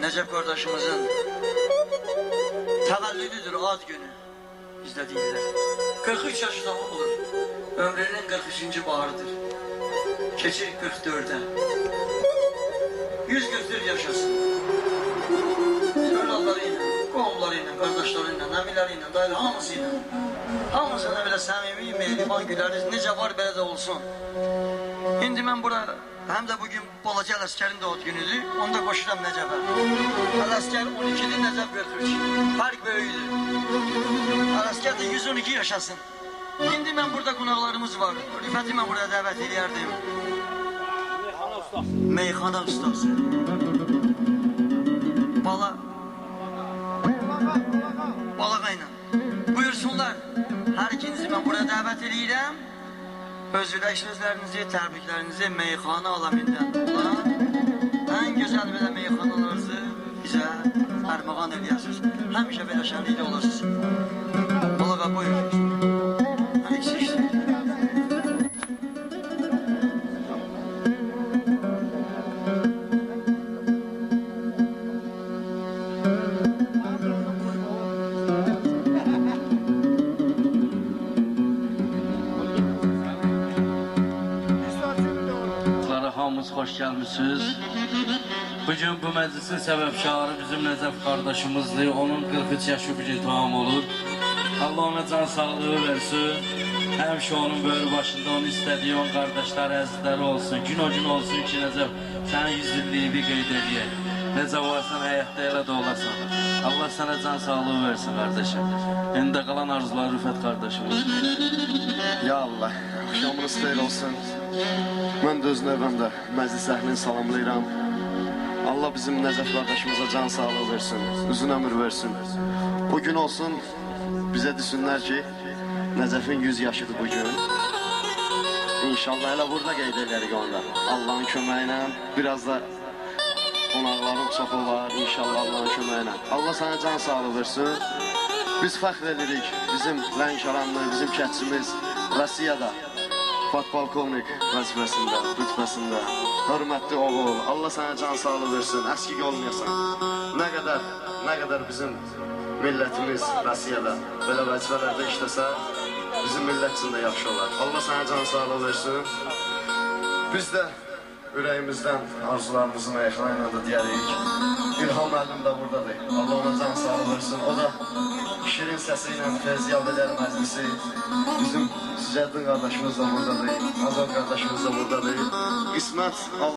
Necep kardeşimizin təvəllüdüdür, ad günü bizdə deyirlər. 43 yaşında olur, ömrünün 43-cü baharıdır. Keçir 44'e. 144 yaşasın. Övladlarıyla, qohumlarıyla, qardaşlarıyla, nəmiləriylə, dayılı hamısıyla. Hamısına belə səmimi, mehriban güləriz, necə var belə də olsun. İndi mən bura, həm də bugün Balaca Ələskərin də od günüdür, onda qoşuram Nəcəbə. Ələskər 12'dir, Nəcəb 43. Fark böyüdür. Ələskər də 112 yaşasın. İndi mən burada qonaqlarımız var. Rüfəti mən buraya dəvət edərdim. Meyxana ustası. Balağa ilə. Buyursunlar. Hər ikinizi mən buraya dəvət edirəm. Özürək sözlərinizi, təbriklərinizi meyxana alamindən olan ən gözəl belə meyxanalarınızı bizə ərmağan edərsiniz. Həmişə belə şənlikdə olasınız. Balağa buyur. Hər ikisi işte. Hamınız hoş gelmişsiniz. Bugün bu meclisin sebepşarı bizim Necef kardeşimizdir. Onun 43 yaşı bugün tamam olur. Allah ona can sağlığı versin. Həmişə onun böyrü başında onu istədiyi on qardaşları, əzizləri olsun. Gün o gün olsun ki Necef sənin 100 illiyini qeyd edəyək. Necə varsan həyatda elə də olasan. Allah sənə can sağlığı versin kardeşim. İndi qalan arzular Rüfət kardeşimiz. Ya Allah, akşamınız xeyir olsun. Mən də öz növbəmdə məclis əhlini salamlayıram. Allah bizim Necef kardeşimize can sağlığı versin, uzun ömür versin. Bugün olsun bize desinlər ki, Necef'in 100 yaşıdır bugün. İnşallah elə burada qeyd edərik onda. Allah'ın köməyinə, biraz da qonaqların çoxu var, inşallah Allah'ın köməyinə. Allah sana can sağlığı versin. Biz fəxr edirik, bizim Lənkəranlı, bizim kətçimiz Rusiyada podpolkovnik vəzifəsində, rütbəsində. Hörmətli oğul, Allah sana can sağlığı versin, əskik olmayasan. Nə qədər bizim millətimiz Rusiyada belə vəzifələrdə işləsə, bizim millət üçün də yaxşı olar. Allah sana can sağlığı versin. Biz də ürəyimizdən arzularımızın əyxana ilə də deyərik. İlham müəllim də buradadır. Allah ona can sağlığı versin. O da şirin səsi ilə Feyziyab edər məclisi. Bizim Zəddin qardaşımız da buradadır. Azad qardaşımız da buradadır. Qismət